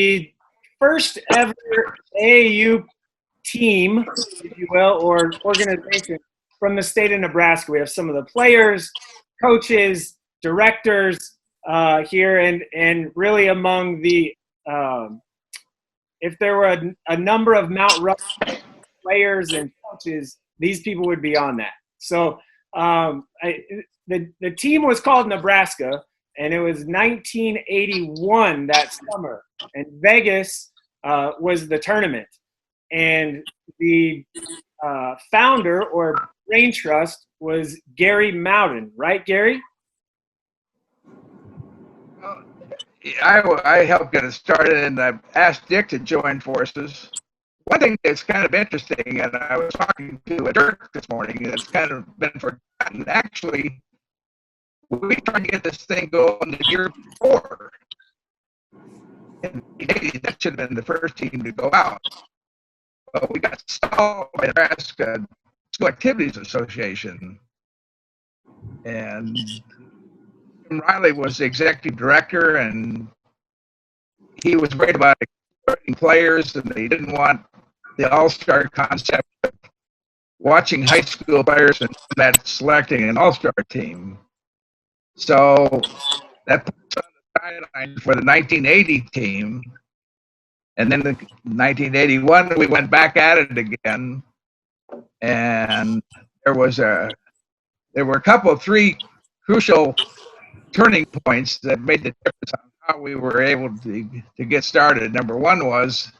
the first ever AAU team, if you will, or organization from the state of Nebraska. We have some of the players, coaches, directors here, and really among the if there were a number of Mount Rushmore players and coaches, these people would be on that. So the team was called Nebraska, and it was 1981 that summer, and Vegas was the tournament. And the founder or brain trust was Gary Mouden, right, Gary? I helped get it started, and I asked Dick to join forces. One thing that's kind of interesting, and I was talking to a Dirk this morning, that's kind of been forgotten. Actually, we tried to get this thing going the year before. In the 80s, that should have been the first team to go out. But we got stalled by the Nebraska School Activities Association. And Jim Riley was the executive director, and he was worried about exploiting players, and they didn't want the all-star concept of watching high school players and that selecting an all-star team. So that put us on the sideline for the 1980 team. And then in 1981, we went back at it again. And there were a couple of three crucial turning points that made the difference on how we were able to get started. Number one was,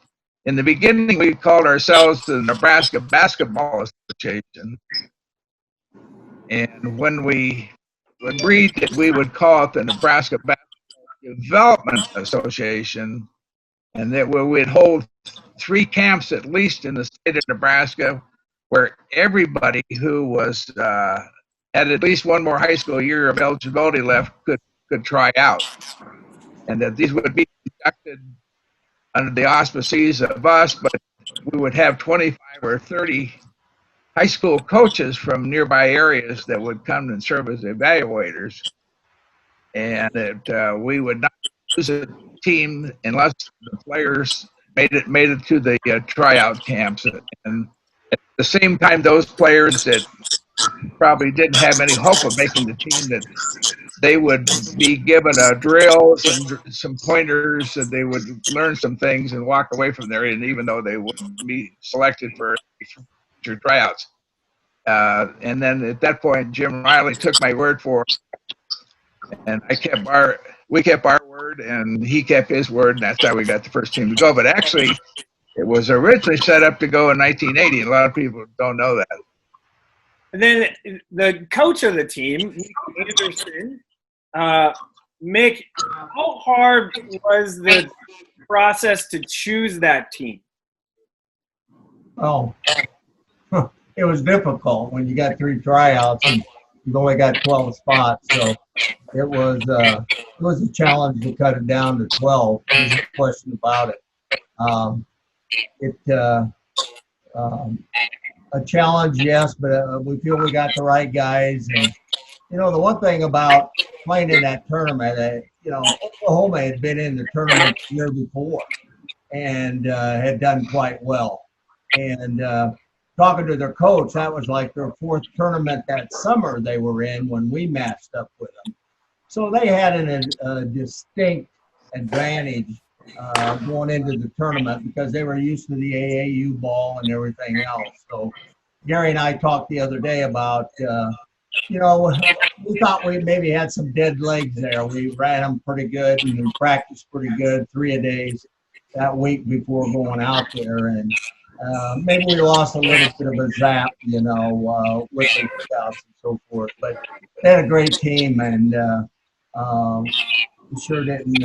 in the beginning, we called ourselves the Nebraska Basketball Association. And when we agreed that we would call it the Nebraska Basketball Development Association, and that we would hold 3 camps at least in the state of Nebraska, where everybody who was had at least one more high school year of eligibility left could try out, and that these would be conducted under the auspices of us, but we would have 25 or 30 high school coaches from nearby areas that would come and serve as evaluators, and that we would not use a team unless the players made it to the tryout camps. And at the same time, those players that probably didn't have any hope of making the team, that they would be given a drill, some pointers, and they would learn some things and walk away from there, and even though they wouldn't be selected for future tryouts. And then at that point, Jim Riley took my word for it, and we kept our word, and he kept his word, and that's how we got the first team to go. But actually, it was originally set up to go in 1980, and a lot of people don't know that. And then the coach of the team, Mick Anderson. Mick, how hard was the process to choose that team? Oh, it was difficult when you got 3 tryouts and you've only got 12 spots. So it was a challenge to cut it down to 12. There's no question about it. A challenge, yes, but we feel we got the right guys. And you know, the one thing about playing in that tournament, Oklahoma had been in the tournament the year before and had done quite well. And talking to their coach, that was like their 4th tournament that summer they were in when we matched up with them. So they had a distinct advantage going into the tournament because they were used to the AAU ball and everything else. So Gary and I talked the other day about, we thought we maybe had some dead legs there. We ran them pretty good and we practiced pretty good 3-a-days that week before going out there. And maybe we lost a little bit of a zap, with the scouts and so forth. But they had a great team, and we sure didn't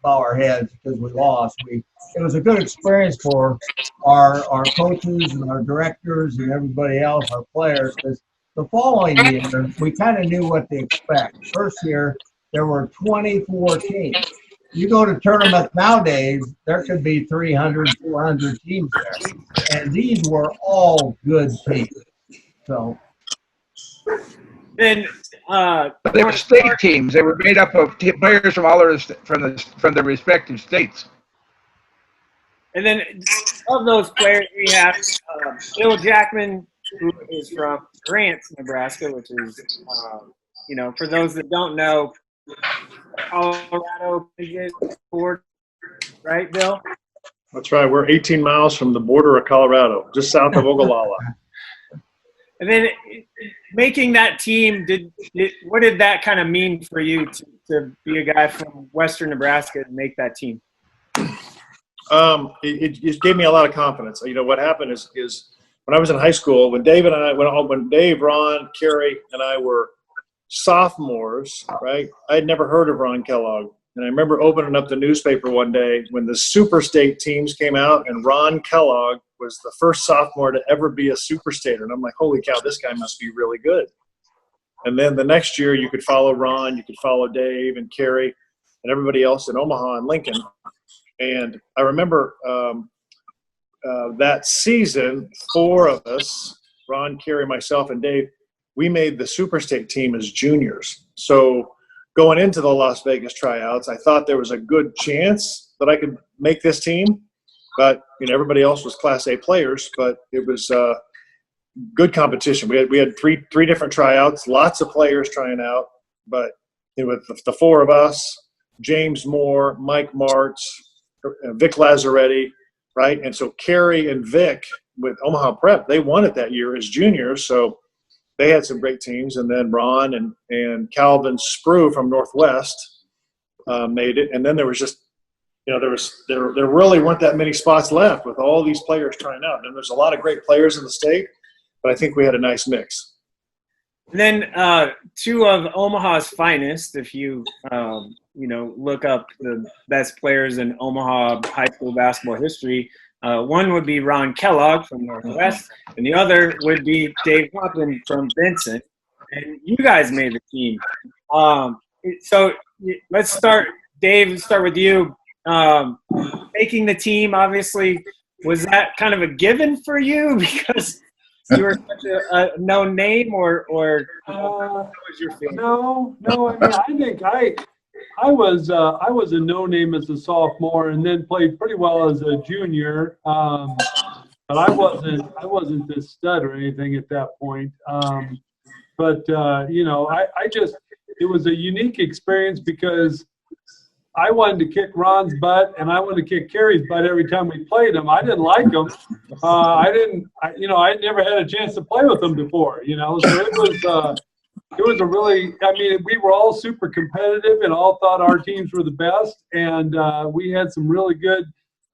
bow our heads because we lost. It was a good experience for our coaches and our directors and everybody else, our players, because the following year we kind of knew what to expect. First year there were 24 teams. You go to tournaments nowadays, there could be 300, 400 teams there, and these were all good teams. So. Then they were state teams. They were made up of players from all from the respective states. And then of those players, we have Bill Jackman, who is from Grant, Nebraska, which is, for those that don't know, Colorado, right, Bill? That's right. We're 18 miles from the border of Colorado, just south of Ogallala. And then making that team, what did that kind of mean for you to be a guy from Western Nebraska and make that team? It gave me a lot of confidence. What happened is when I was in high school, when Dave, Ron, Kerry, and I were sophomores, right, I had never heard of Ron Kellogg. And I remember opening up the newspaper one day when the Super State teams came out, and Ron Kellogg was the first sophomore to ever be a Super Stater. And I'm like, holy cow, this guy must be really good. And then the next year you could follow Ron, you could follow Dave and Kerry and everybody else in Omaha and Lincoln. And I remember that season, 4 of us, Ron, Kerry, myself, and Dave, we made the Super State team as juniors. So going into the Las Vegas tryouts, I thought there was a good chance that I could make this team. But everybody else was Class A players, but it was good competition. We had three different tryouts, lots of players trying out. But with the 4 of us, James Moore, Mike Martz, Vic Lazzaretti, right? And so Kerry and Vic with Omaha Prep, they won it that year as juniors. So they had some great teams. And then Ron and Calvin Sprue from Northwest made it. And then there was just, there really weren't that many spots left with all these players trying out. And there's a lot of great players in the state, but I think we had a nice mix. And then 2 of Omaha's finest, if you look up the best players in Omaha high school basketball history, one would be Ron Kellogg from Northwest, and the other would be Dave Hoffman from Vincent. And you guys made the team. So let's start, Dave, let's start with you. Making the team, obviously, was that kind of a given for you because you were such a known name, or what was your feeling? No. I mean, I think I was a no name as a sophomore, and then played pretty well as a junior. But I wasn't this stud or anything at that point. It was a unique experience because I wanted to kick Ron's butt, and I wanted to kick Kerry's butt every time we played them. I didn't like them. I never had a chance to play with them before, So it was a really, we were all super competitive and all thought our teams were the best. And we had some really good,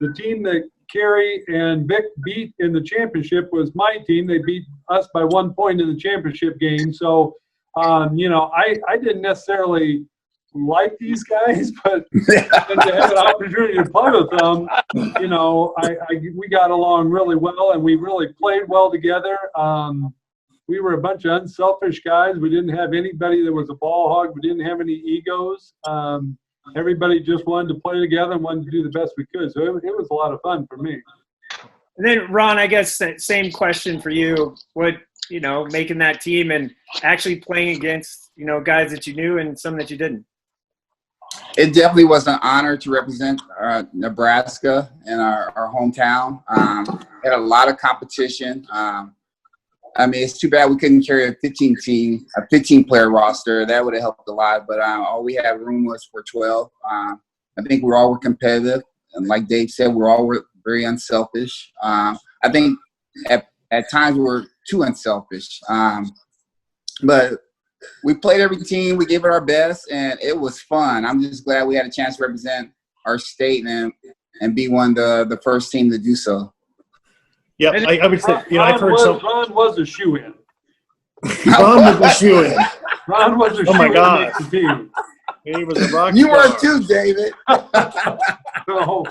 the team that Kerry and Vic beat in the championship was my team. They beat us by 1 point in the championship game. So, I didn't necessarily like these guys, but to have an opportunity to play with them, we got along really well, and we really played well together. We were a bunch of unselfish guys. We didn't have anybody that was a ball hog. We didn't have any egos. Everybody just wanted to play together and wanted to do the best we could. So it was a lot of fun for me. And then, Ron, I guess that same question for you. What, making that team and actually playing against, guys that you knew and some that you didn't? It definitely was an honor to represent Nebraska in our hometown. Had a lot of competition. It's too bad we couldn't carry a 15-player roster. That would have helped a lot, but all we had room was for 12. I think we all were competitive, and like Dave said, we all were very unselfish. I think at times we were too unselfish. But we played every team. We gave it our best, and it was fun. I'm just glad we had a chance to represent our state and be one of the first team to do so. Yeah, I would say, I've heard some. Ron was a shoe-in. Ron was a shoe-in. Ron was a shoe-in. Oh, my God. He was a rock You star. were too, David. No,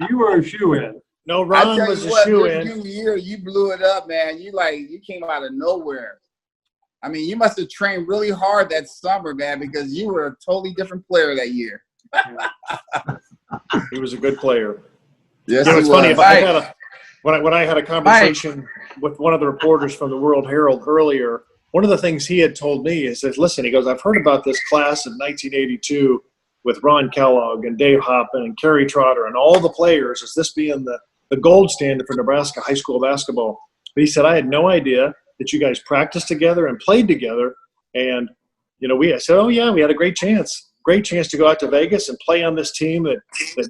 you were a shoe-in. No, Ron was a shoe-in. You blew it up, man. You came out of nowhere. You must have trained really hard that summer, man, because you were a totally different player that year. He was a good player. Yes, it's funny. When I had a conversation with one of the reporters from the World-Herald earlier, one of the things he had told me is that, listen, he goes, I've heard about this class of 1982 with Ron Kellogg and Dave Hoppin and Kerry Trotter and all the players as this being the gold standard for Nebraska high school basketball. But he said, I had no idea that you guys practiced together and played together. And, you know, I said, oh, yeah, we had a great chance to go out to Vegas and play on this team that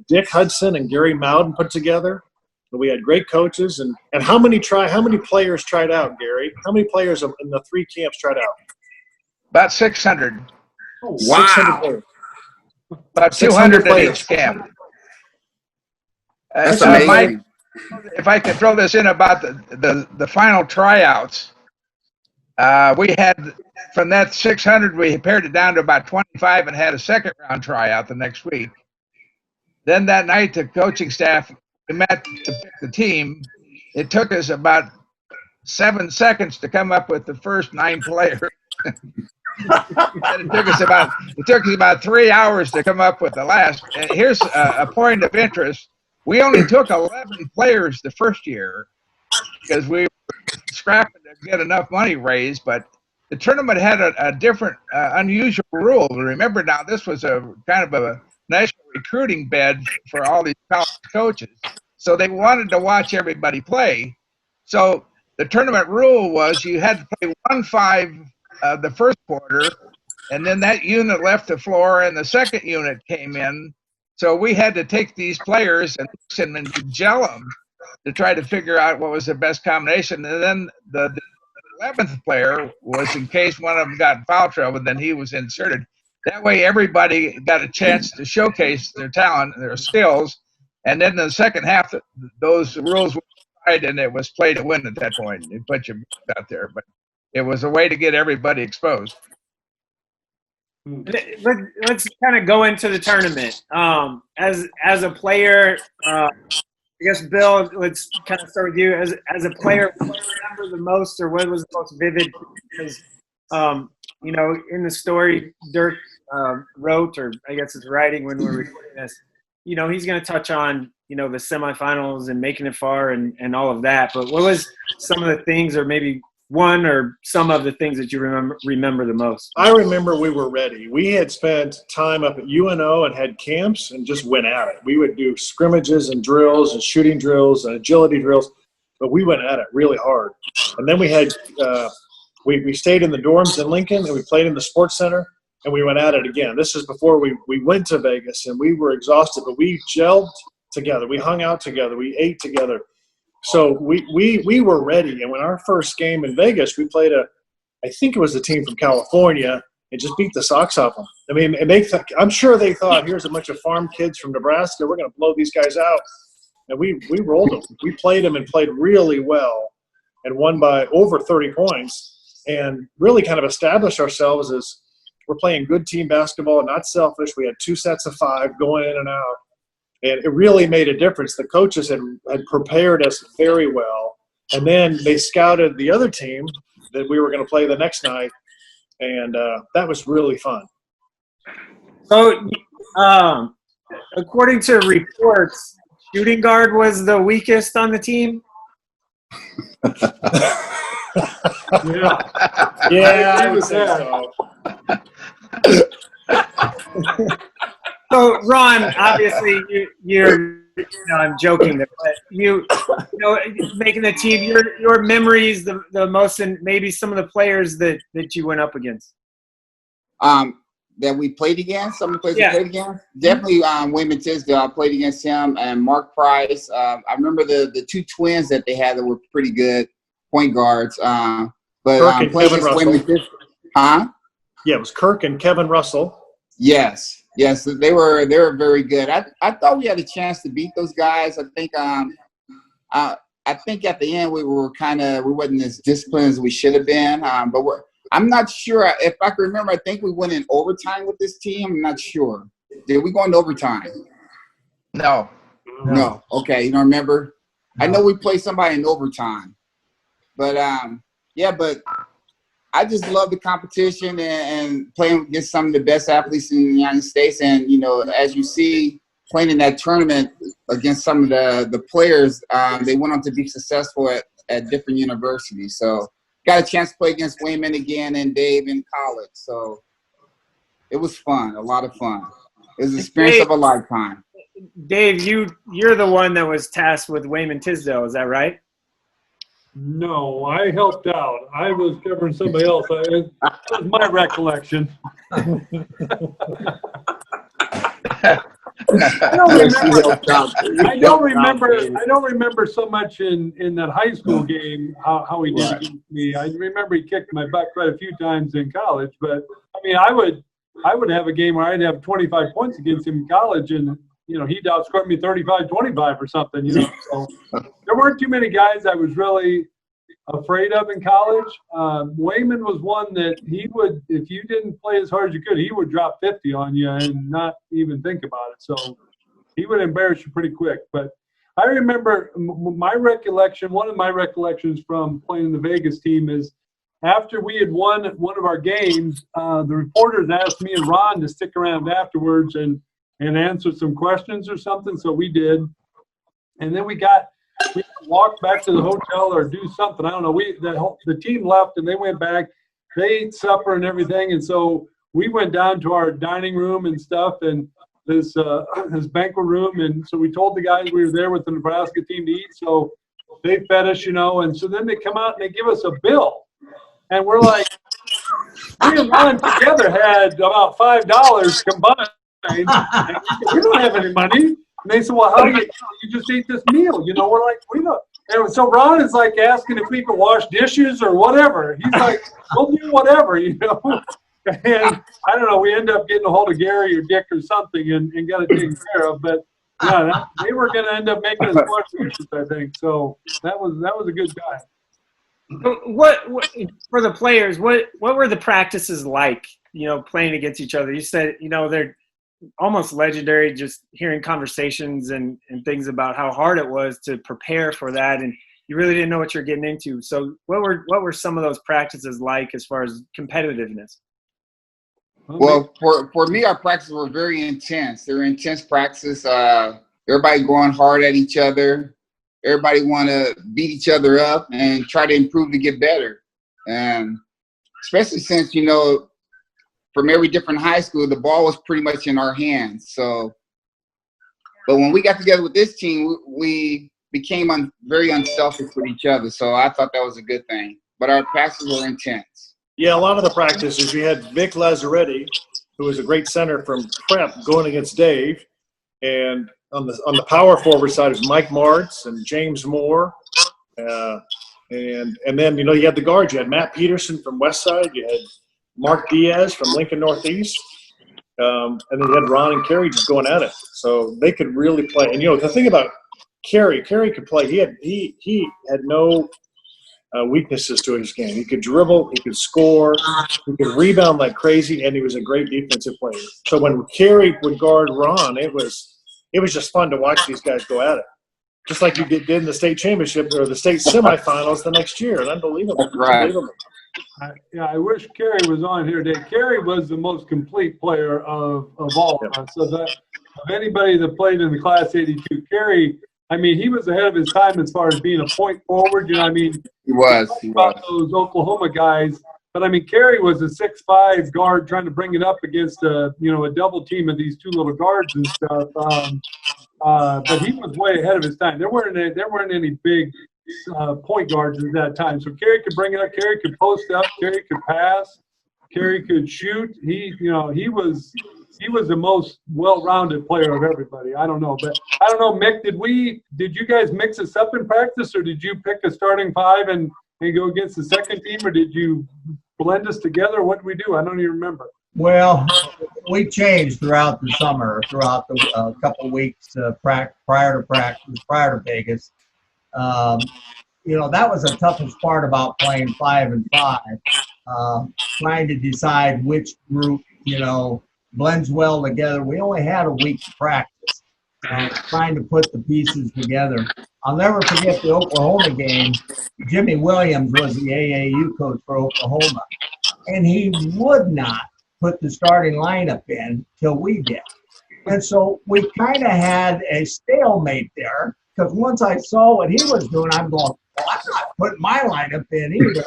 Dick Hudson and Gary Mowden put together. And we had great coaches. And how many players tried out, Gary? How many players in the 3 camps tried out? About 600. Oh, Wow. 600 players. About 600 200 in each camp. That's Mike, amazing. if I could throw this in about the final tryouts, we had, from that 600, we pared it down to about 25 and had a second round tryout the next week. Then that night, the coaching staff, we met to pick the team. It took us about 7 seconds to come up with the first 9 players. And it took us about 3 hours to come up with the last. And here's a point of interest. We only took 11 players the first year because we were scrapping to get enough money raised, but the tournament had a different, unusual rule. Remember now, this was a kind of a national recruiting bed for all these college coaches. So they wanted to watch everybody play. So the tournament rule was you had to play 1-5 the first quarter, and then that unit left the floor and the second unit came in. So we had to take these players and mix them and gel them to try to figure out what was the best combination. And then the 11th player was, in case one of them got in foul trouble, then he was inserted. That way everybody got a chance to showcase their talent and their skills. And then in the second half, those rules were applied and it was play to win at that point. You put your best out there. But it was a way to get everybody exposed. Let's kind of go into the tournament. As a player, I guess, Bill, let's kind of start with you. As a player, what do you remember the most, or what was the most vivid? Because, you know, in the story Dirk wrote, or I guess it's writing when we're recording this, you know, he's going to touch on, you know, the semifinals and making it far and all of that. But what was some of the things, or maybe one or some of the things that you remember the most? I remember we were ready. We had spent time up at UNO and had camps and just went at it. We would do scrimmages and drills and shooting drills and agility drills, but we went at it really hard. And then we had we stayed in the dorms in Lincoln, and we played in the sports center, and we went at it again. This is before we went to Vegas, and we were exhausted, but we gelled together. We hung out together. We ate together. So we were ready. And when our first game in Vegas, we played I think it was a team from California, and just beat the socks off them. I mean, and I'm sure they thought, here's a bunch of farm kids from Nebraska. We're going to blow these guys out. And we rolled them. We played them and played really well and won by over 30 points, and really kind of established ourselves as we're playing good team basketball, not selfish. We had 2 sets of 5 going in and out. And it really made a difference. The coaches had prepared us very well. And then they scouted the other team that we were going to play the next night. And that was really fun. So, according to reports, shooting guard was the weakest on the team? Yeah, I would say so. So, Ron, obviously, you're I'm joking, but you know, making the team, your memories the most, and maybe some of the players that you went up against. That we played against, some of the players we played against. Definitely Wayman Tisdale, I played against him, and Mark Price. I remember the 2 twins that they had that were pretty good point guards. But Kirk and Kevin Russell. Huh? Yeah, it was Kirk and Kevin Russell. Yes, they were very good. I thought we had a chance to beat those guys. I think at the end we wasn't as disciplined as we should have been. But I'm not sure if I can remember. I think we went in overtime with this team. I'm not sure. Did we go into overtime? No. Okay, you don't remember? No. I know we played somebody in overtime, but but I just love the competition and playing against some of the best athletes in the United States. And, you know, as you see, playing in that tournament against some of the players, they went on to be successful at different universities. So got a chance to play against Wayman again and Dave in college. So it was fun, a lot of fun. It was an experience of a lifetime. Dave, you're the one that was tasked with Wayman Tisdale, is that right? No, I helped out. I was covering somebody else. That was my recollection. I don't remember so much in that high school game how he did against me. I remember he kicked my butt quite a few times in college, but I mean I would have a game where I'd have 25 points against him in college, and he'd outscore me 35-25 or something. So there weren't too many guys I was really afraid of in college. Wayman was one that he would, if you didn't play as hard as you could, he would drop 50 on you and not even think about it. So he would embarrass you pretty quick. But I remember one of my recollections from playing the Vegas team is after we had won one of our games, the reporters asked me and Ron to stick around afterwards and answer some questions or something. So we did. And then we walked back to the hotel or do something. I don't know. The team left and they went back. They ate supper and everything. And so we went down to our dining room and stuff and this banquet room. And so we told the guys we were there with the Nebraska team to eat. So they fed us, and so then they come out and they give us a bill. And we're like, we and Ron together had about $5 combined. And we don't have any money. And they said, well, how do you just ate this meal? We're like, we don't. And so Ron is like asking if we could wash dishes or whatever. He's like, we'll do whatever, And I don't know, we end up getting a hold of Gary or Dick or something and got it taken care of. But yeah, they were going to end up making us wash dishes, I think. So that was a good guy. What for the players? What were the practices like? Playing against each other. You said they're almost legendary. Just hearing conversations and things about how hard it was to prepare for that, and you really didn't know what you're getting into. So what were some of those practices like as far as competitiveness? Well, for me, our practices were very intense. They were intense practices. Everybody going hard at each other. Everybody want to beat each other up and try to improve to get better. And especially since, from every different high school, the ball was pretty much in our hands. So, but when we got together with this team, we became very unselfish with each other. So I thought that was a good thing. But our practices were intense. Yeah, a lot of the practices, you had Vic Lazzaretti, who was a great center from prep, going against Dave. And on the power forward side is Mike Martz and James Moore. And then, you had the guards. You had Matt Peterson from Westside. You had Mark Diaz from Lincoln Northeast. And then you had Ron and Kerry just going at it. So they could really play. And, the thing about Kerry could play. He had no weaknesses to his game. He could dribble. He could score. He could rebound like crazy. And he was a great defensive player. So when Kerry would guard Ron, it was just fun to watch these guys go at it. Just like you did in the state championship or the state semifinals the next year. Unbelievable. Right. Unbelievable. I wish Kerry was on here today. Kerry was the most complete player of all of us. So that of anybody that played in the Class 82, Kerry, he was ahead of his time as far as being a point forward. He was. About those Oklahoma guys. But, Kerry was a 6'5" guard trying to bring it up against, a double team of these two little guards and stuff. But he was way ahead of his time. There weren't any big point guards at that time. So Kerry could bring it up. Kerry could post up. Kerry could pass. Kerry could shoot. He was the most well-rounded player of everybody. I don't know. But I don't know, Mick, did you guys mix us up in practice, or did you pick a starting five and go against the second team, or did you blend us together? What did we do? I don't even remember. Well, we changed throughout the summer, throughout the couple of weeks prior to practice, prior to Vegas. That was the toughest part about playing 5 and 5, trying to decide which group, blends well together. We only had a week to practice, trying to put the pieces together. I'll never forget the Oklahoma game. Jimmy Williams was the AAU coach for Oklahoma, and he would not put the starting lineup in till we did. And so we kind of had a stalemate there, because once I saw what he was doing, I'm going, well, I'm not putting my lineup in either.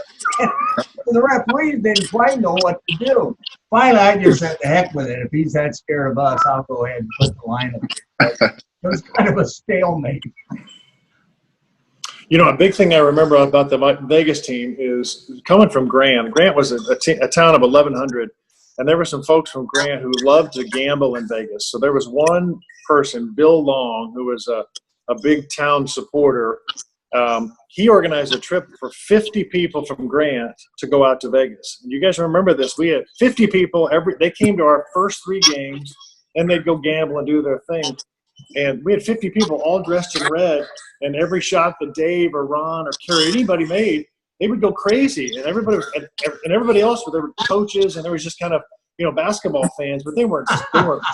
The referees didn't quite know what to do. Finally, I just said, the heck with it. If he's that scared of us, I'll go ahead and put the lineup in. But it was kind of a stalemate. You know, a big thing I remember about the Vegas team is coming from Grant. Grant was a town of 1,100, and there were some folks from Grant who loved to gamble in Vegas. So there was one person, Bill Long, who was a big town supporter. He organized a trip for 50 people from Grant to go out to Vegas. And you guys remember this. We had 50 people. They came to our first 3 games, and they'd go gamble and do their thing. And we had 50 people all dressed in red, and every shot that Dave or Ron or Kerry, anybody made, they would go crazy. And everybody else, there were coaches, and there was just kind of, basketball fans, but they weren't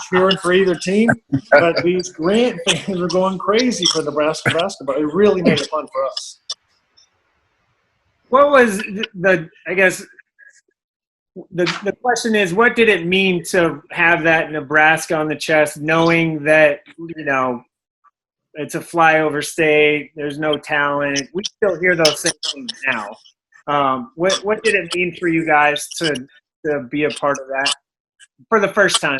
cheering for either team. But these Grant fans were going crazy for Nebraska basketball. It really made it fun for us. What was the question is, what did it mean to have that Nebraska on the chest, knowing that, it's a flyover state, there's no talent. We still hear those same things now. What did it mean for you guys to be a part of that for the first time?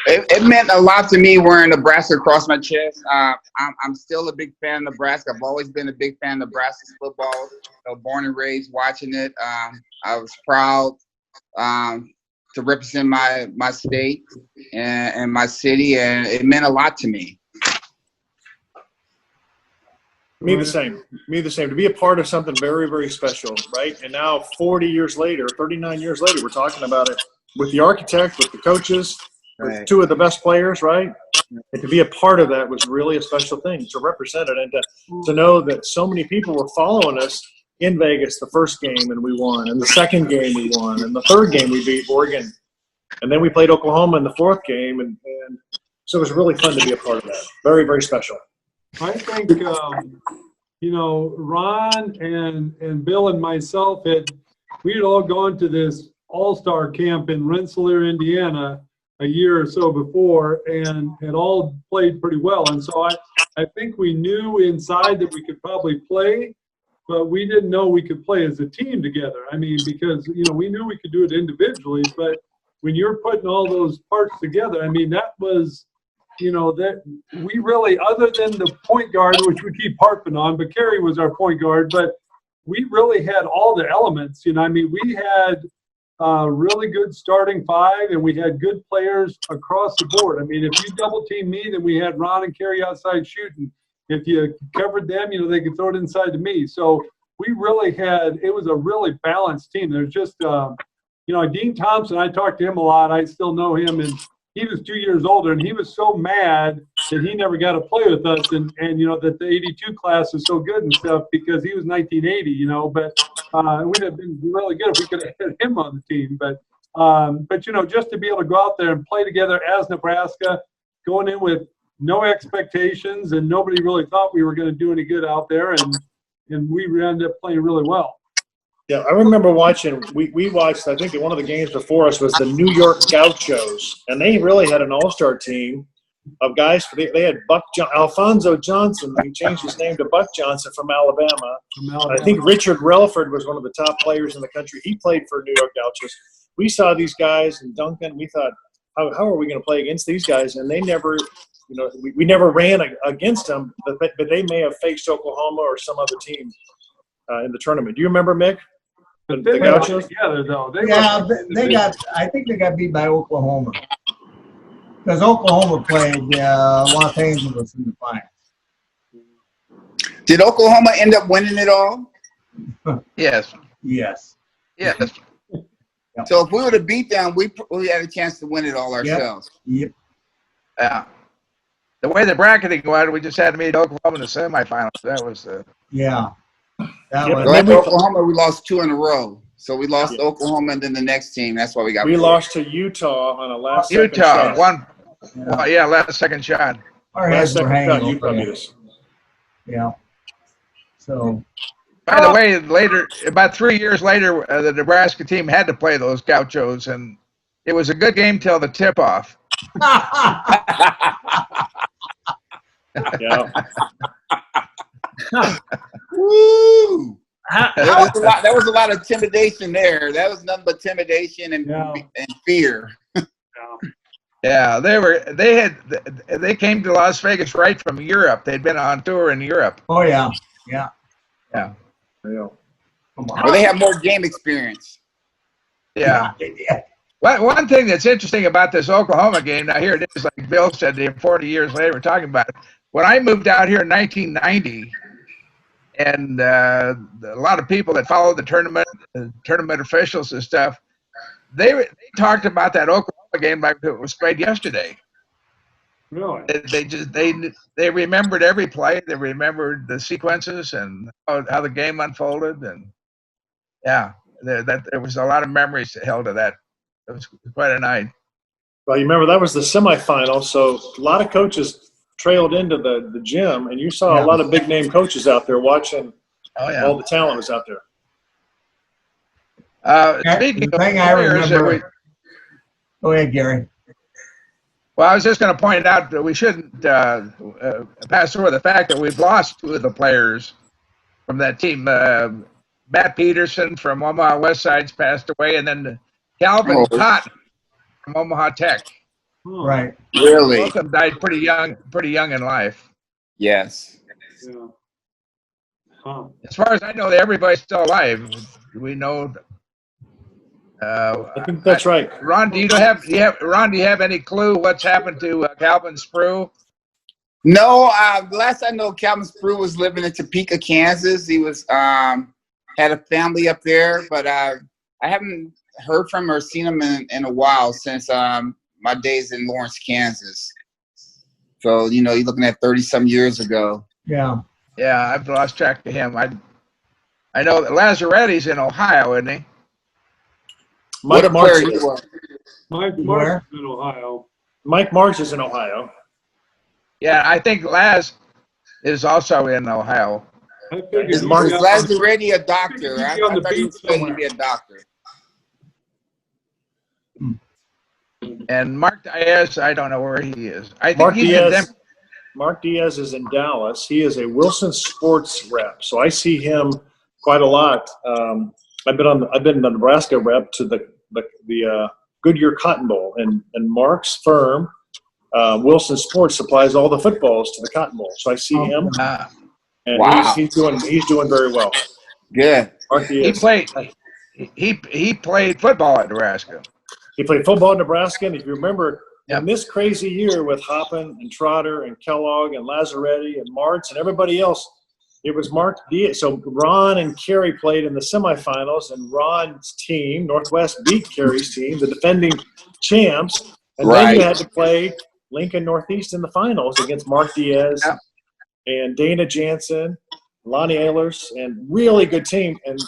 It meant a lot to me wearing Nebraska across my chest. I'm still a big fan of Nebraska. I've always been a big fan of Nebraska's football. Born and raised watching it. I was proud to represent my state and my city, and it meant a lot to me. Me the same. To be a part of something very, very special, right? And now 39 years later, we're talking about it with the architect, with the coaches, with 2 of the best players, right? And to be a part of that was really a special thing, to represent it and to know that so many people were following us in Vegas the first game and we won, and the second game we won, and the third game we beat Oregon. And then we played Oklahoma in the 4th game, and so it was really fun to be a part of that. Very, very special. I think, Ron and Bill and myself we had all gone to this all-star camp in Rensselaer, Indiana, a year or so before, and had all played pretty well. And so I think we knew inside that we could probably play, but we didn't know we could play as a team together. I mean, because, we knew we could do it individually, but when you're putting all those parts together, I mean, that was, that we really, other than the point guard, which we keep harping on, but Kerry was our point guard, but we really had all the elements. We had a really good starting 5, and we had good players across the board. I mean, if you double team me, then we had Ron and Kerry outside shooting. If you covered them, they could throw it inside to me. So we really it was a really balanced team. There's just, Dean Thompson, I talked to him a lot. I still know him, and he was 2 years older, and he was so mad that he never got to play with us, and that the 82 class is so good and stuff because he was 1980, but it would have been really good if we could have had him on the team. But just to be able to go out there and play together as Nebraska, going in with no expectations, and nobody really thought we were going to do any good out there, and we ended up playing really well. Yeah, I remember watching. We watched. I think one of the games before us was the New York Gauchos, and they really had an all-star team of guys. They had Alfonso Johnson. He changed his name to Buck Johnson from Alabama. I think Richard Relaford was one of the top players in the country. He played for New York Gauchos. We saw these guys in Duncan. We thought, how are we going to play against these guys? And they never, we never ran against them. But they may have faced Oklahoma or some other team in the tournament. Do you remember, Mick? The Gauchos together, though. I think they got beat by Oklahoma because Oklahoma played Los Angeles in the finals. Did Oklahoma end up winning it all? Yes. Yes. Yes. So if we would have beat them, we had a chance to win it all ourselves. Yep. Yeah. The way the bracketing went, we just had to meet Oklahoma in the semifinals. That was yeah. Oklahoma, we lost 2 in a row. So we lost to Oklahoma and then the next team. That's why we got. We lost to Utah on a last second shot. Last second shot. Our heads were hanging. Utah beat us. Yeah. So. By the way, later, about 3 years later, the Nebraska team had to play those Gauchos, and it was a good game till the tip-off. Yeah. Woo! How, There was a lot of intimidation there. That was nothing but intimidation and fear. Yeah, they came to Las Vegas right from Europe. They'd been on tour in Europe. Oh yeah. Yeah. Well, they have more game experience. Yeah. One thing that's interesting about this Oklahoma game, now here it is, like Bill said, 40 years later, we're talking about it. When I moved out here in 1990, and a lot of people that followed the tournament officials and stuff, they talked about that Oklahoma game like it was played yesterday. Really? They remembered every play. They remembered the sequences and how the game unfolded, and there was a lot of memories held of that. It was quite a night. Well, you remember that was the semifinal, so a lot of coaches trailed into the gym, and you saw a lot of big name coaches out there watching. Oh yeah, all the talent was out there. Speaking of thing I players, remember. Go ahead, Gary. Well, I was just going to point out that we shouldn't pass over the fact that we've lost two of the players from that team. Matt Peterson from Omaha West Side's passed away, and then Calvin Cotton from Omaha Tech. Right. Really? Both of them died pretty young in life. Yes. Yeah. Huh. As far as I know, everybody's still alive. We know. I think that's right. Ron, do you have any clue what's happened to Calvin Sprue? No, last I know, Calvin Sprue was living in Topeka, Kansas. He was had a family up there, but I haven't heard from or seen him in a while since my days in Lawrence, Kansas. So, you're looking at 30-some years ago. Yeah. Yeah, I've lost track of him. I know that Lazzaretti's in Ohio, isn't he? Mike March is in Ohio. Mike March is in Ohio. Yeah, I think Laz is also in Ohio. Is Lazzaretti a doctor? I thought he was supposed to be a doctor. And Mark Diaz, I don't know where he is. I think Mark Diaz is in Dallas. He is a Wilson Sports rep, so I see him quite a lot. I've been the Nebraska rep to the Goodyear Cotton Bowl, and Mark's firm, Wilson Sports, supplies all the footballs to the Cotton Bowl. So I see him, and wow. he's doing very well. Good. Mark Diaz. He played football at Nebraska. He played football in Nebraska, and if you remember, in this crazy year with Hoppin and Trotter and Kellogg and Lazzaretti and Martz and everybody else, it was Mark Diaz. So Ron and Kerry played in the semifinals, and Ron's team, Northwest, beat Kerry's team, the defending champs. And then you had to play Lincoln Northeast in the finals against Mark Diaz and Dana Jansen, Lonnie Ehlers, and really good team. And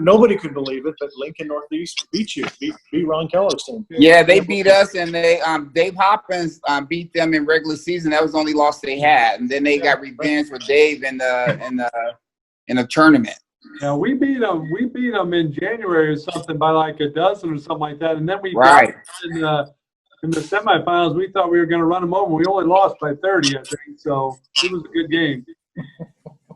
nobody could believe it, but Lincoln Northeast beat Ron Kellogg's team. Yeah, they beat us, and they Dave Hopkins beat them in regular season. That was the only loss they had, and then they got revenge with Dave in the tournament. Yeah, we beat them in January or something by like a dozen or something like that, and then we got in the semifinals. We thought we were going to run them over. We only lost by 30, I think. So it was a good game.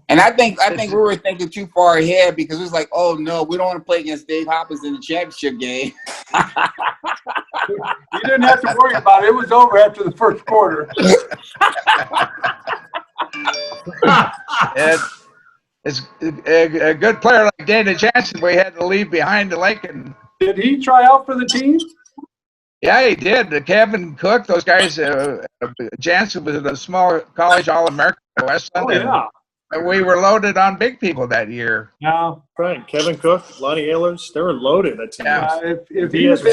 And I think we were thinking too far ahead because it was like, oh no, we don't want to play against Dave Hopkins in the championship game. You didn't have to worry about it. It was over after the first quarter. It's a good player like Dana Jansen. We had to leave behind the Lincoln. Did he try out for the team? Yeah, he did. Kevin Cook, those guys. Jansen was a small college All-American at Westland. Oh yeah. And we were loaded on big people that year. Yeah. Right. Kevin Cook, Lonnie Ehlers, they were loaded. That team. If he'd have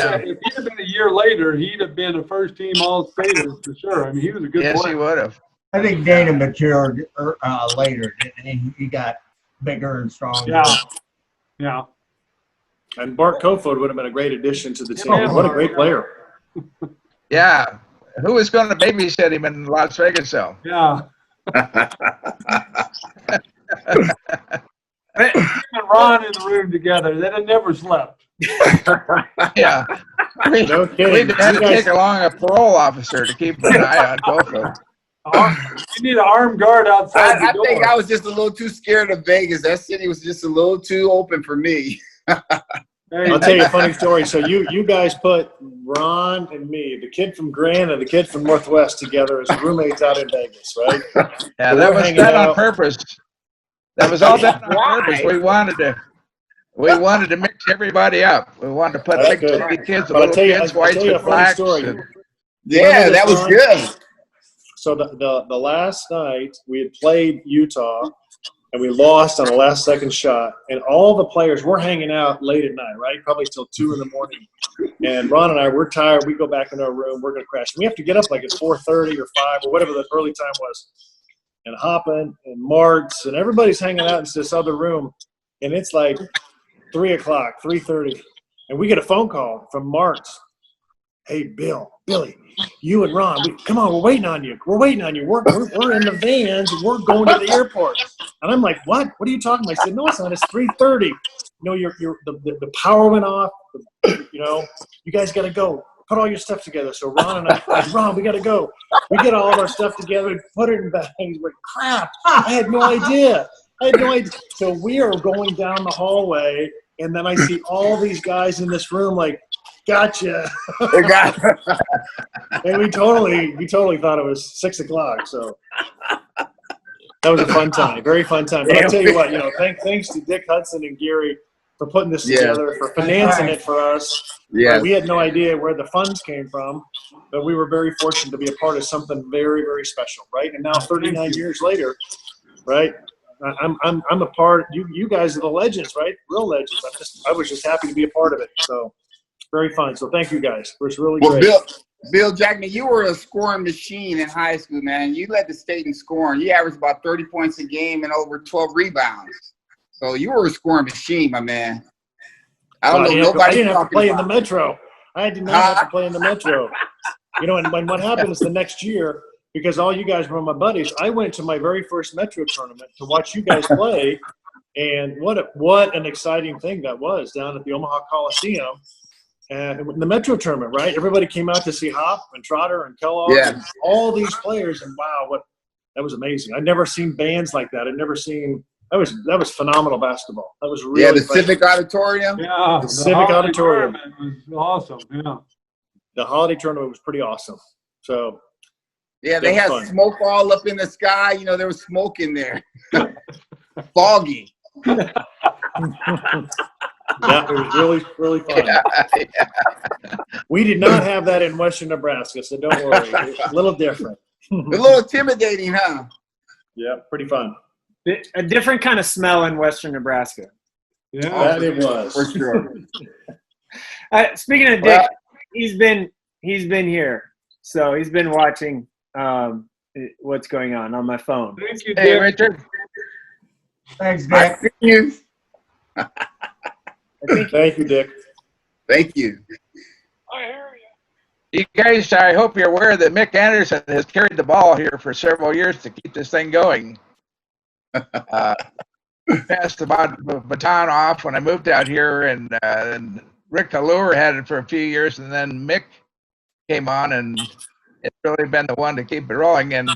been a year later, he'd have been a first-team All-Stater for sure. I mean, he was a good player. Yes, he would have. I think Dana matured later, didn't he? He got bigger and stronger. Yeah. And Bart Kofod would have been a great addition to the team. What a great player. Yeah. Who was going to babysit him in Las Vegas, though? Yeah. Him and Ron in the room together. They'd have never slept. Yeah. No kidding. We had to take along a parole officer to keep an eye on Kofod. You need an armed guard outside I the door. think I was just a little too scared of Vegas. That city was just a little too open for me. Hey, I'll tell you a funny story. So you guys put Ron and me, the kid from Grand and the kid from Northwest, together as roommates out in Vegas, right? Yeah, So that we're was hanging done on out. purpose. That was all done on Why? purpose. We wanted to mix everybody up. We wanted to put That's big good. city kids, But little kids, I'll whites tell you a and funny blacks. story. And, Yeah, Remember that this, was Ron? good. So the last night we had played Utah, and we lost on a last-second shot. And all the players were hanging out late at night, right? Probably till 2 in the morning. And Ron and I, we're tired. We go back in our room. We're going to crash. We have to get up like at 4:30 or 5 or whatever the early time was. And Hoppin and Marks and everybody's hanging out in this other room. And it's like 3 o'clock, 3:30. And we get a phone call from Marks. Hey, Billy, you and Ron, come on, we're waiting on you. We're waiting on you. We're in the vans. We're going to the airport. And I'm like, what? What are you talking about? I said, no, it's not. It's 3:30. You know, the power went off. You know, you guys got to go. Put all your stuff together. So Ron and I, Ron, we got to go. We get all of our stuff together, put it in bags. We're like, crap, I had no idea. So we are going down the hallway, and then I see all these guys in this room like, gotcha. And we totally thought it was 6 o'clock. So that was a fun time, very fun time. But I'll tell you what, you know, thanks to Dick Hudson and Gary for putting this together, for financing it for us. Yeah. We had no idea where the funds came from, but we were very fortunate to be a part of something very, very special, right? And now 39 years later, right? I'm a part. You guys are the legends, right? Real legends. I was just happy to be a part of it. So very fun. So thank you guys. It was really great. Bill Jackman, you were a scoring machine in high school, man. You led the state in scoring. You averaged about 30 points a game and over 12 rebounds. So you were a scoring machine, my man. I don't know. Nobody I didn't have to play in the Metro. I did not have to play in the Metro. You know, and what happened is the next year, because all you guys were my buddies, I went to my very first Metro tournament to watch you guys play. And what an exciting thing that was down at the Omaha Coliseum. And in the Metro tournament, right? Everybody came out to see Hop and Trotter and Kellogg and all these players. And wow, that was amazing. I'd never seen bands like that. I'd never seen that was phenomenal basketball. That was really the Civic Auditorium. Yeah, the Civic Auditorium was awesome. Yeah, the holiday tournament was pretty awesome. So yeah, they had smoke all up in the sky. You know, there was smoke in there, foggy. Yeah, it was really, really fun. Yeah. We did not have that in Western Nebraska, so don't worry. It's a little different. A little intimidating, huh? Yeah, pretty fun. A different kind of smell in Western Nebraska. yeah. That it was. For sure. Speaking of Dick, he's been here, so he's been watching what's going on my phone. Thank you, hey, Dick. Richard. Thanks, I Dick. see you. Thank you, Dick. Thank you. You guys, I hope you're aware that Mick Anderson has carried the ball here for several years to keep this thing going. Passed the baton off when I moved out here, and Rick Allure had it for a few years, and then Mick came on, and it's really been the one to keep it rolling. And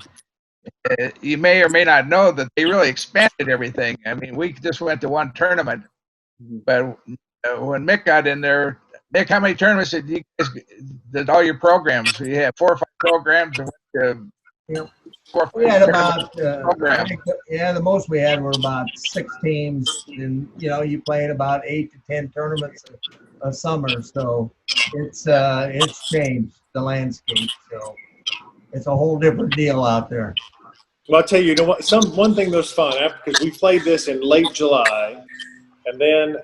you may or may not know that they really expanded everything. I mean, we just went to one tournament, but when Mick got in there, Mick, how many tournaments did you guys did all your programs? You had 4 or 5 programs. Yep. 4 or 5 We had about programs. the most we had were about 6 teams, and you know, you played about 8 to 10 tournaments a summer. So it's changed the landscape. So it's a whole different deal out there. Well, I'll tell you, you know what? One thing that was fun because we played this in late July, and then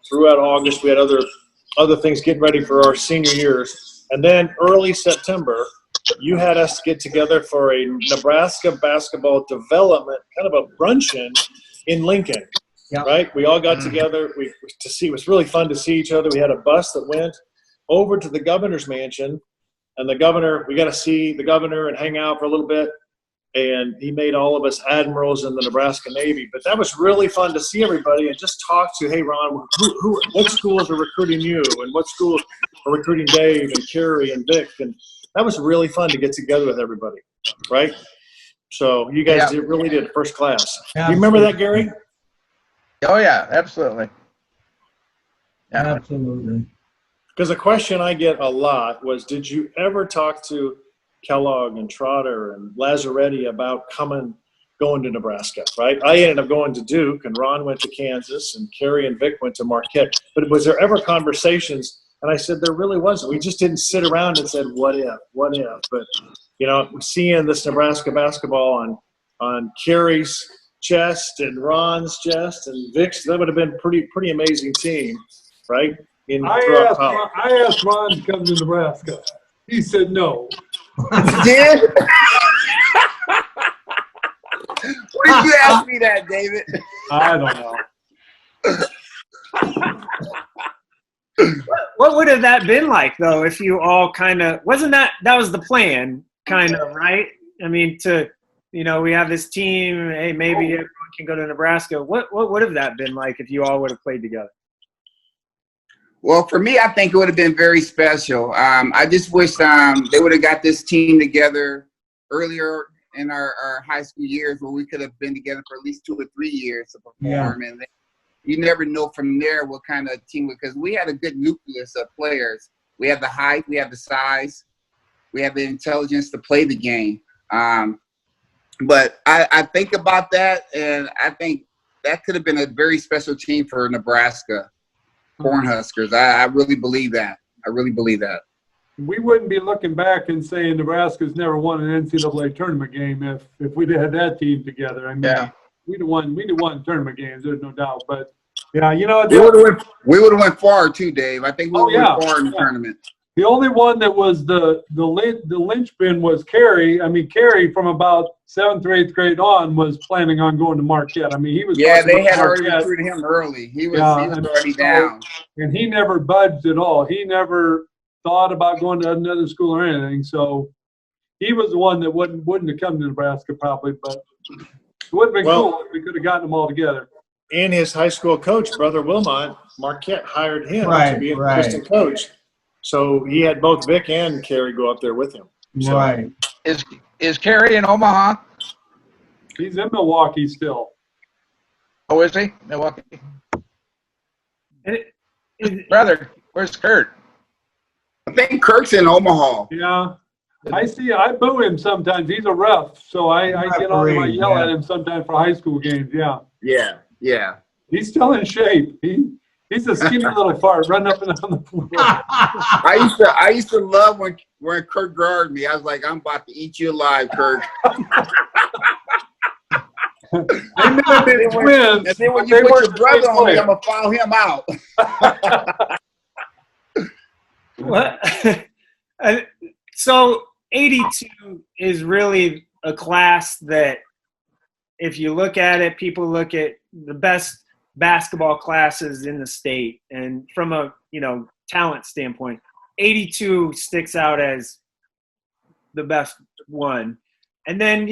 throughout August we had other things getting ready for our senior years, and then early September you had us get together for a Nebraska basketball development kind of a bruncheon in Lincoln. Yep. Right? We all got together. It was really fun to see each other. We had a bus that went over to the governor's mansion, and we got to see the governor and hang out for a little bit. And he made all of us admirals in the Nebraska Navy. But that was really fun to see everybody and just talk to, hey, Ron, what schools are recruiting you? And what schools are recruiting Dave and Kerry and Vic? And that was really fun to get together with everybody. right? So you guys really did first class. Yeah. You remember that, Gary? Oh yeah, absolutely. Yeah. Absolutely. Because a question I get a lot was, did you ever talk to Kellogg and Trotter and Lazzaretti about going to Nebraska, right? I ended up going to Duke, and Ron went to Kansas, and Kerry and Vic went to Marquette. But was there ever conversations? And I said, there really wasn't. We just didn't sit around and said, what if, what if? But, you know, seeing this Nebraska basketball on Kerry's chest and Ron's chest and Vic's, that would have been pretty amazing team, right? I asked Ron to come to Nebraska. He said no. Did? Why did you ask me that, David? I don't know. What would have that been like, though, if you all kind of – wasn't that was the plan, kind of, right? I mean, we have this team, hey, maybe everyone can go to Nebraska. What would have that been like if you all would have played together? Well, for me, I think it would have been very special. I just wish they would have got this team together earlier in our high school years, where we could have been together for at least 2 or 3 years to perform. Yeah. And then you never know from there what kind of team, because we had a good nucleus of players. We have the height, we have the size, we have the intelligence to play the game. But I think about that, and I think that could have been a very special team for Nebraska Cornhuskers. I really believe that. I really believe that. We wouldn't be looking back and saying Nebraska's never won an NCAA tournament game if we'd had that team together. I mean, we'd have won tournament games. There's no doubt. But yeah, you know, we would have went far too, Dave. I think we would have went far in the tournament. The only one that was the linchpin was Kerry. I mean, Kerry from about 7th or 8th grade on was planning on going to Marquette. I mean, he was. Yeah, they had already recruited him early. He was already down. And he never budged at all. He never thought about going to another school or anything. So he was the one that wouldn't have come to Nebraska probably, but it would have been cool if we could have gotten them all together. And his high school coach, Brother Wilmot, Marquette hired him to be an assistant coach. So he had both Vic and Kerry go up there with him. So. Right. Is Kerry in Omaha? He's in Milwaukee still. Oh, is he? Milwaukee. Brother, where's Kurt? I think Kirk's in Omaha. Yeah. I boo him sometimes. He's a ref, so I get on him. I yell at him sometimes for high school games. Yeah. Yeah. He's still in shape. He's a skinny little fart running up and down the floor. I used to love when Kirk guarded me. I was like, I'm about to eat you alive, Kirk. They may have been twins. And then when you put your brother on me, I'm gonna foul him out. What? So 82 is really a class that, if you look at it, people look at the best basketball classes in the state, and from a talent standpoint, 82 sticks out as the best one. And then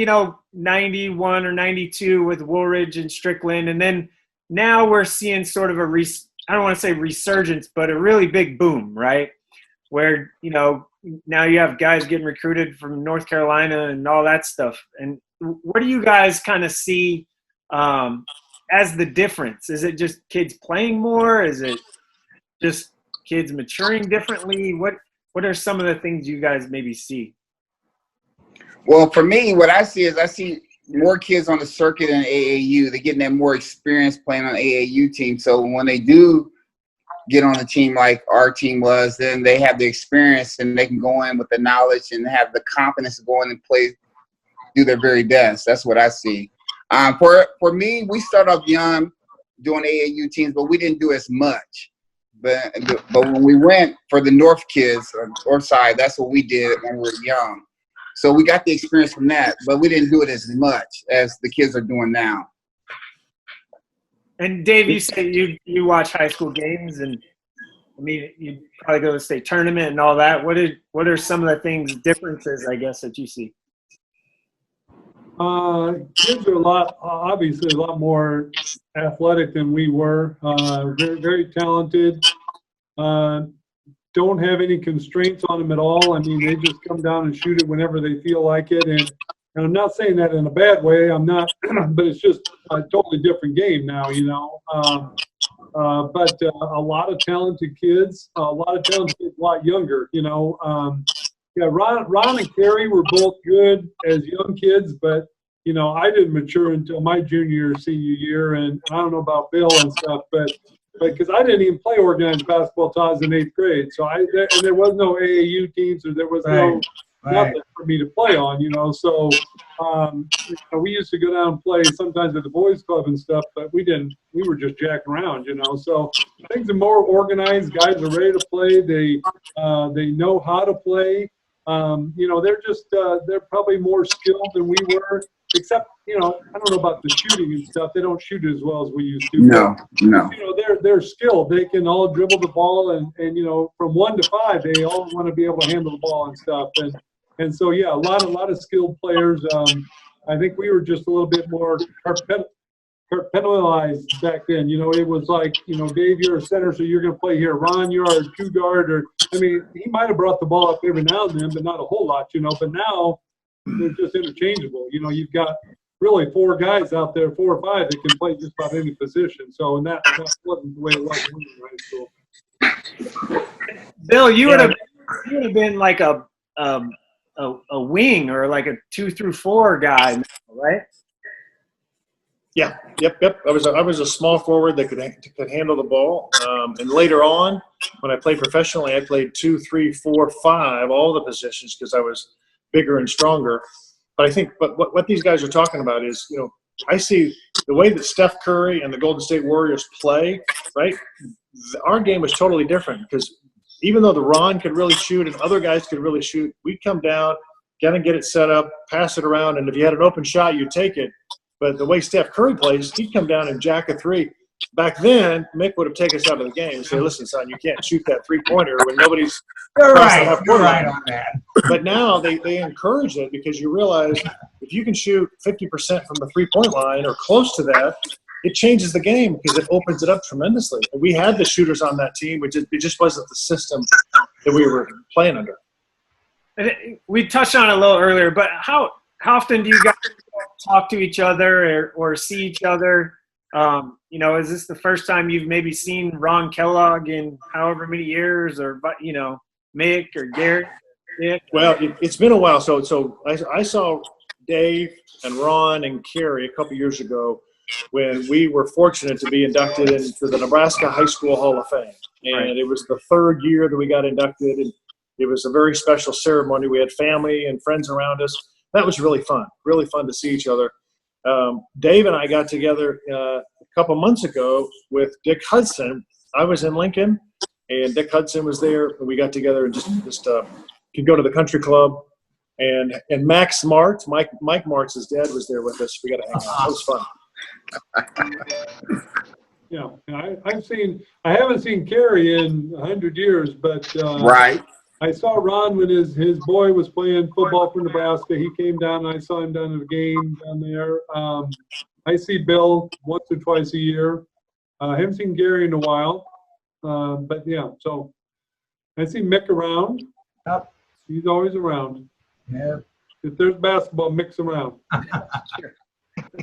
91 or 92 with Woolridge and Strickland, and then now we're seeing sort of I don't want to say resurgence, but a really big boom, right? Where now you have guys getting recruited from North Carolina and all that stuff. And what do you guys kind of see as the difference? Is it just kids playing more? Is it just kids maturing differently? What are some of the things you guys maybe see? Well, for me, what I see is more kids on the circuit in AAU. They're getting that more experience playing on AAU teams. So when they do get on a team like our team was, then they have the experience and they can go in with the knowledge and have the confidence to go in and play, do their very best. That's what I see. For me, we start off young doing AAU teams, but we didn't do as much. But when we went for the North kids, North side, that's what we did when we were young. So we got the experience from that, but we didn't do it as much as the kids are doing now. And Dave, you say you watch high school games, and I mean, you probably go to the state tournament and all that. What are some of the differences, I guess, that you see? Kids are obviously a lot more athletic than we were. Very, very talented. don't have any constraints on them at all. I mean, they just come down and shoot it whenever they feel like it. And I'm not saying that in a bad way. I'm not, but it's just a totally different game now, you know. But a lot of talented kids, a lot younger, you know. Yeah, Ron and Kerry were both good as young kids, but you know, I didn't mature until my junior or senior year, and I don't know about Bill and stuff, but because I didn't even play organized basketball till I was in 8th grade, so there was no AAU teams, or there was nothing for me to play on, you know. So you know, we used to go down and play sometimes at the boys' club and stuff, but we didn't. We were just jacking around, you know. So things are more organized. Guys are ready to play. They know how to play. You know, they're probably more skilled than we were. Except, you know, I don't know about the shooting and stuff. They don't shoot as well as we used to. No. You know, they're skilled. They can all dribble the ball, and you know, from 1 to 5, they all want to be able to handle the ball and stuff. And so yeah, a lot of skilled players. I think we were just a little bit more compartmentalized back then. You know, it was like, you know, Dave, you're a center, so you're going to play here. Ron, you're our 2 guard, or I mean, he might have brought the ball up every now and then, but not a whole lot, you know. But now they're just interchangeable. You know, you've got really 4 guys out there, 4 or 5 that can play just about any position. So, and that wasn't the way it was in high school. Bill, you would have been like a wing or like a 2 through 4 guy, right? Yeah, yep. I was a small forward that could handle the ball. And later on, when I played professionally, I played 2, 3, 4, 5, all the positions because I was bigger and stronger. But I think, what these guys are talking about is, you know, I see the way that Steph Curry and the Golden State Warriors play, right? Our game was totally different because even though the Ron could really shoot and other guys could really shoot, we'd come down, get it set up, pass it around, and if you had an open shot, you'd take it. But the way Steph Curry plays, he'd come down and jack a 3. Back then, Mick would have taken us out of the game and say, listen, son, you can't shoot that 3-pointer when nobody's You're right on that. But now they encourage it because you realize if you can shoot 50% from the 3-point line or close to that, it changes the game because it opens it up tremendously. And we had the shooters on that team, it just wasn't the system that we were playing under. We touched on it a little earlier, but how often do you guys talk to each other or see each other? You know, is this the first time you've maybe seen Ron Kellogg in however many years, or, you know, Mick or Garrett? Well, it's been a while. So I saw Dave and Ron and Kerry a couple years ago when we were fortunate to be inducted into the Nebraska High School Hall of Fame. And It was the 3rd year that we got inducted, and it was a very special ceremony. We had family and friends around us. That was really fun to see each other. Dave and I got together a couple months ago with Dick Hudson. I was in Lincoln, and Dick Hudson was there, and we got together and just could go to the country club. And Max Smart, Mike Martz's dad, was there with us. We got to hang out. It was fun. Yeah, I haven't seen Kerry in 100 years, but Right. I saw Ron when his boy was playing football for Nebraska. He came down, and I saw him down at a game down there. I see Bill once or twice a year. I haven't seen Gary in a while, but yeah. So I see Mick around. Yep. He's always around. Yep. If there's basketball, Mick's around.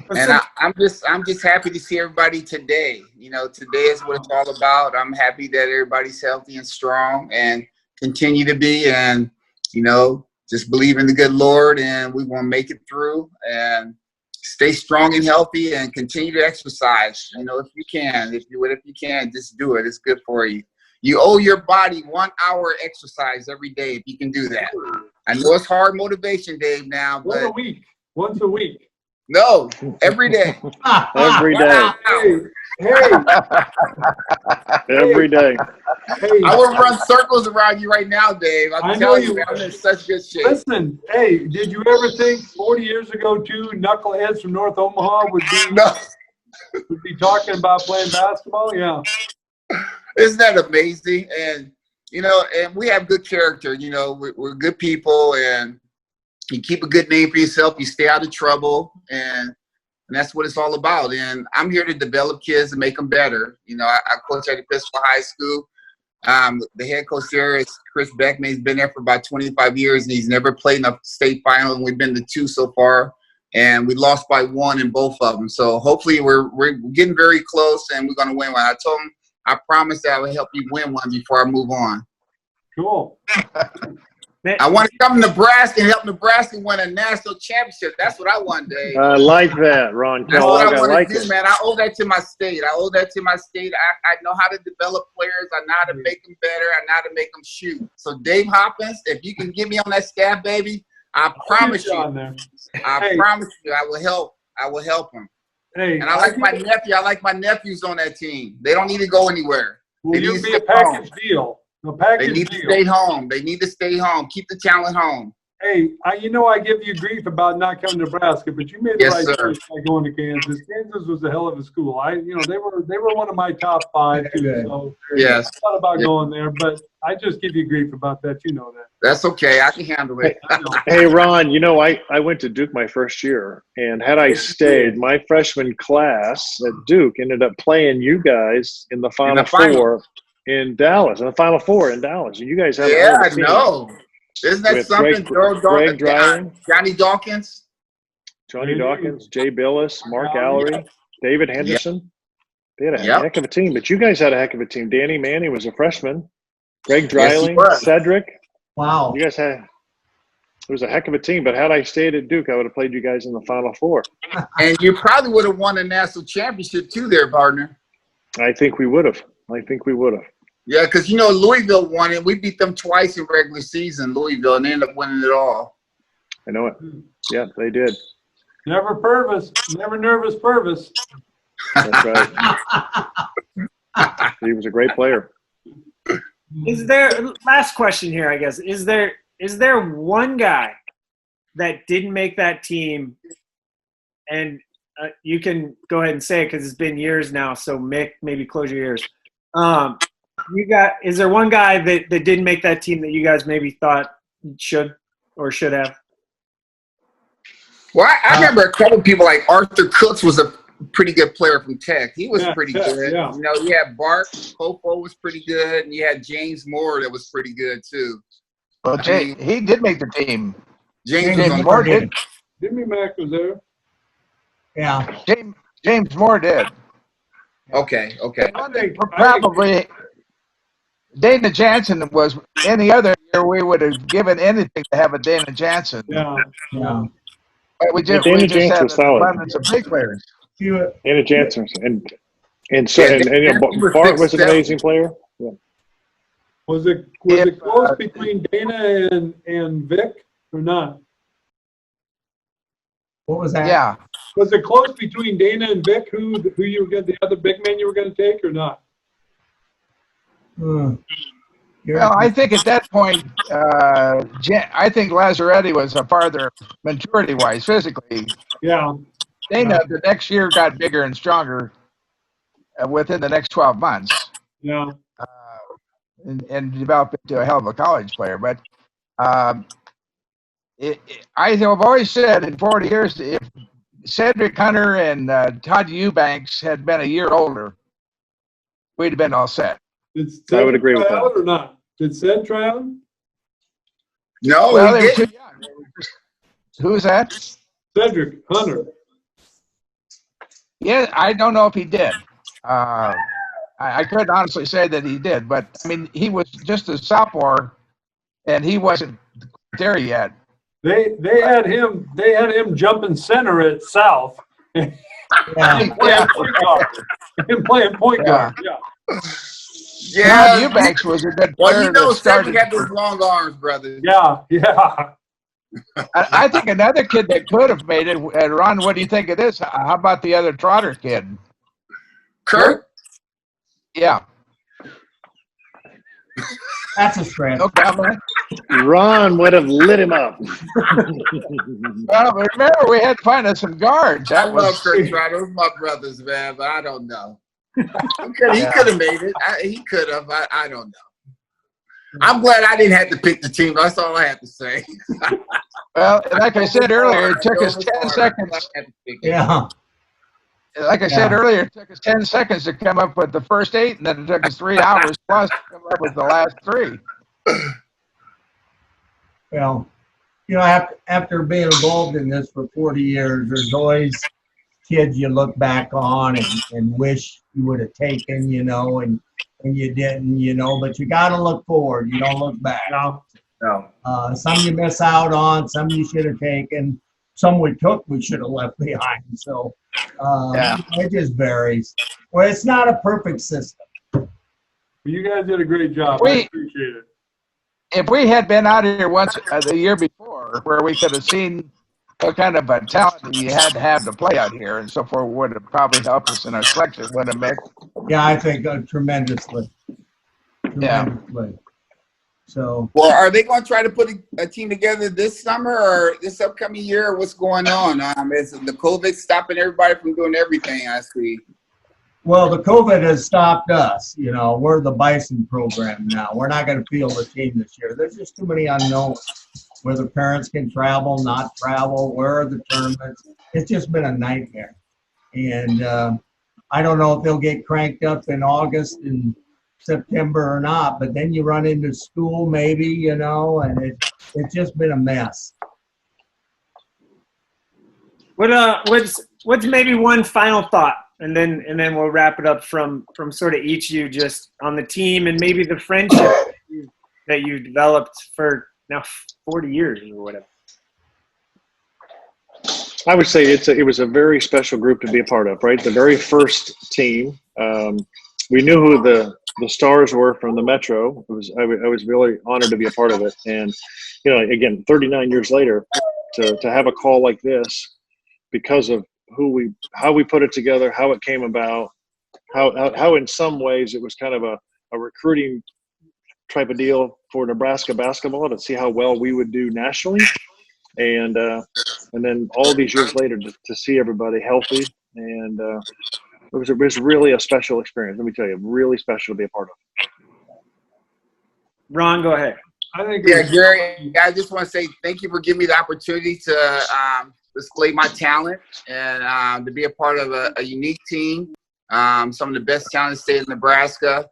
And I'm just happy to see everybody today. You know, today is what it's all about. I'm happy that everybody's healthy and strong and continue to be, and you know, just believe in the good Lord, and we want to make it through and stay strong and healthy and continue to exercise. You know, if you can, just do it. It's good for you. You owe your body 1 hour exercise every day if you can do that. I know it's hard motivation, Dave, now, but Once a week. No, every day. Every day. Hey. Every day. Hey. I would run circles around you right now, Dave. I'm telling you, I'm in such good shape. Listen, hey, did you ever think 40 years ago, 2 knuckleheads from North Omaha would be talking about playing basketball? Yeah. Isn't that amazing? And, you know, and we have good character. You know, we're good people, and you keep a good name for yourself. You stay out of trouble, and that's what it's all about. And I'm here to develop kids and make them better. You know, I coach at Episcopal High School. The head coach there is Chris Beckman. He's been there for about 25 years, and he's never played in a state final, and we've been to 2 so far. And we lost by 1 in both of them. So hopefully we're getting very close, and we're going to win one. I told him I promised that I would help you win one before I move on. Cool. I want to come to Nebraska and help Nebraska win a national championship. That's what I want, Dave. I like that, Ron That's what Kellogg. I I want like to do, it. man. I owe that to my state. I know how to develop players. I know how to make them better. I know how to make them shoot. So, Dave Hopkins, if you can get me on that staff, baby, I promise you. I promise you, I will help. I will help them. Hey, and I like my nephew. I like my nephews on that team. They don't need to go anywhere. Will They you need to be a stay home. package deal? A package They need deal. to stay home. They need to stay home. Keep the talent home. Hey, I give you grief about not coming to Nebraska, but you made the Yes, right sir. choice by going to Kansas. Kansas was a hell of a school. They were one of my top 5 too. So Yes. I thought about going there, but I just give you grief about that. You know that. That's okay. I can handle it. Hey, Ron, I went to Duke my first year, and had I stayed, my freshman class at Duke ended up playing you guys in the Final Four in Dallas, and you guys have Yeah, I know. Isn't that something? Greg Dryling, Johnny Dawkins, Jay Billis, Mark Allery, David Henderson. They had a heck of a team, but you guys had a heck of a team. Danny Manning was a freshman. Greg Dryling, Cedric. Wow. You guys it was a heck of a team, but had I stayed at Duke, I would have played you guys in the Final Four. And you probably would have won a national championship too there, partner. I think we would have. Yeah, because, Louisville won it. We beat them twice in regular season, Louisville, and they ended up winning it all. I know it. Yeah, they did. Never nervous Purvis. That's right. He was a great player. Is there, last question here, I guess, is there one guy that didn't make that team, and you can go ahead and say it because it's been years now, so Mick, maybe close your ears. Is there one guy that didn't make that team that you guys maybe thought should have? Well, I remember a couple of people like Arthur Cooks was a pretty good player from Tech. He was pretty good. Yeah. You had Bart Popo was pretty good, and you had James Moore that was pretty good too. Well, he did make the team. James Moore did. Jimmy Mack was there. Yeah. James Moore did. Okay. Probably Dana Jansen was any other year we would have given anything to have a Dana Jansen. Yeah. But we just Dana had Jansen was an solid. abundance of big players. Dana Jansen and Bart Bart was an amazing player. Yeah. Was it close between Dana and Vic or not? What was that? Yeah. Was it close between Dana and Vic? Who you were going the other big man you were going to take or not? Well, I think at that point, I think Lazzaretti was a farther maturity-wise, physically. Yeah. Dana the next year got bigger and stronger within the next 12 months. Yeah. And developed into a hell of a college player. But I have always said in 40 years, if Cedric Hunter and Todd Eubanks had been a year older, we'd have been all set. I would agree with that. Or not? Did Ced try out? No, Well, he they were didn't. too young. Who's that? Cedric Hunter. Yeah, I don't know if he did. I couldn't honestly say that he did, but I mean, he was just a sophomore, and he wasn't there yet. They had him jumping center at South. Yeah. Playing point guard. Yeah. Todd Eubanks was a good player. Well, that started. Cedric had those long arms, brother. Yeah. I think another kid that could have made it. Ron, what do you think of this? How about the other Trotter kid? Kurt? Yeah. That's a stretch. No comment. Ron would have lit him up. Well, remember we had to find us some guards. I That love was Kurt Trotter. Those are my brothers, man, but I don't know. He could have made it. He could have. I don't know. I'm glad I didn't have to pick the team. That's all I have to say. well, like I said earlier, it took us 10 seconds. Yeah. like I said earlier, it took us 10 seconds to come up with the first 8, and then it took us 3 hours plus to come up with the last 3. Well, you know, after being involved in this for 40 years, there's always kids you look back on and wish you would have taken, you know, and you didn't, you know, but you got to look forward. You don't look back. No. Some you miss out on, some you should have taken, some we took we should have left behind. So it just varies. Well, it's not a perfect system. You guys did a great job. I appreciate it. If we had been out here once the year before, where we could have seen what kind of a talent you had to have to play out here and so forth, would have probably helped us in our selection, wouldn't it, Mick? Yeah, I think tremendously. Yeah. So. Well, are they going to try to put a team together this summer or this upcoming year? Or what's going on? Is the COVID stopping everybody from doing everything? I see. Well, the COVID has stopped us. You know, we're the Bison program now. We're not going to field a team this year. There's just too many unknowns. Whether parents can travel, not travel, where are the tournaments? It's just been a nightmare. And I don't know if they'll get cranked up in August and September or not, but then you run into school maybe, you know, and it's just been a mess. What's maybe one final thought, and then we'll wrap it up from sort of each of you just on the team and maybe the friendship that you developed for now 40 years or whatever. I would say it was a very special group to be a part of, right? The very first team. We knew who the stars were from the Metro. I was really honored to be a part of it. And, you know, again, 39 years later, to have a call like this because of how we put it together, how it came about, how in some ways it was kind of a recruiting type of deal for Nebraska basketball to see how well we would do nationally. And then all these years later to see everybody healthy and it was really a special experience. Let me tell you, really special to be a part of. Ron, go ahead. I think Gary, I just want to say thank you for giving me the opportunity to display my talent and to be a part of a unique team. Some of the best talent in the state of Nebraska.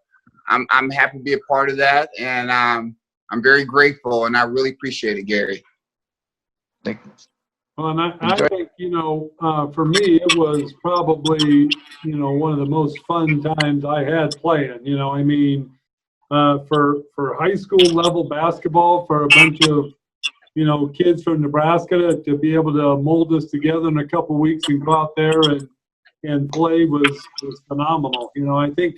I'm happy to be a part of that, and I'm very grateful, and I really appreciate it, Gary. Thank you. Well, and I think, you know, for me, it was probably, you know, one of the most fun times I had playing. You know, I mean, for high school level basketball, for a bunch of, you know, kids from Nebraska to be able to mold us together in a couple of weeks and go out there and play was phenomenal. You know, I think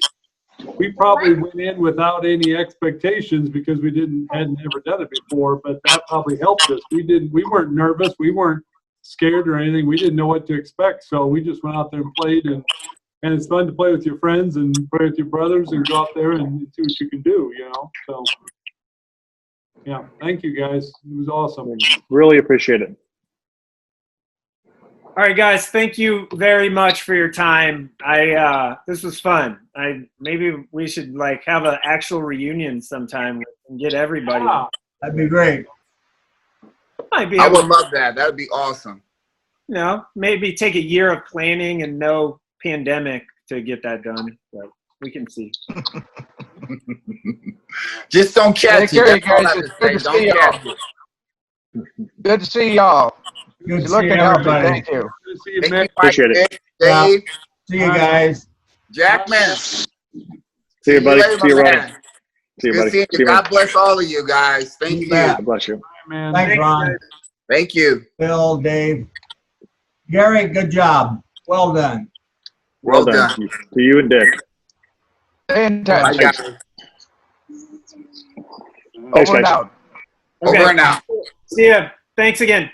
we probably went in without any expectations because we hadn't ever done it before, but that probably helped us. We weren't nervous. We weren't scared or anything. We didn't know what to expect. So we just went out there and played, and it's fun to play with your friends and play with your brothers and go out there and see what you can do, you know? So yeah, thank you guys. It was awesome. Really appreciate it. All right, guys, thank you very much for your time. This was fun. Maybe we should like have an actual reunion sometime and get everybody. Yeah. That'd be great. I would love that. That would be awesome. You know, maybe take a year of planning and no pandemic to get that done. But we can see. Just don't catch it. That's all I have to say. Don't catch it. Good to see y'all. Good to You're see looking healthy. everybody. Thank you. Good to see you, Thank Mick. you, Appreciate it. Dave, See you guys. Jackman. See you, buddy. later, See you, my Ron. man. See you, Good buddy. seeing See you. you, man. God bless all of you guys. Thank you. bet. God bless you. Man. Thanks, Ron. Thank you. Phil, Dave. Gary, good job. Well done. Well done. done. To you and Dick. Stay in Bye, touch. guys. Thanks, Over and guys. out. Okay. Over and out. See ya. Thanks again.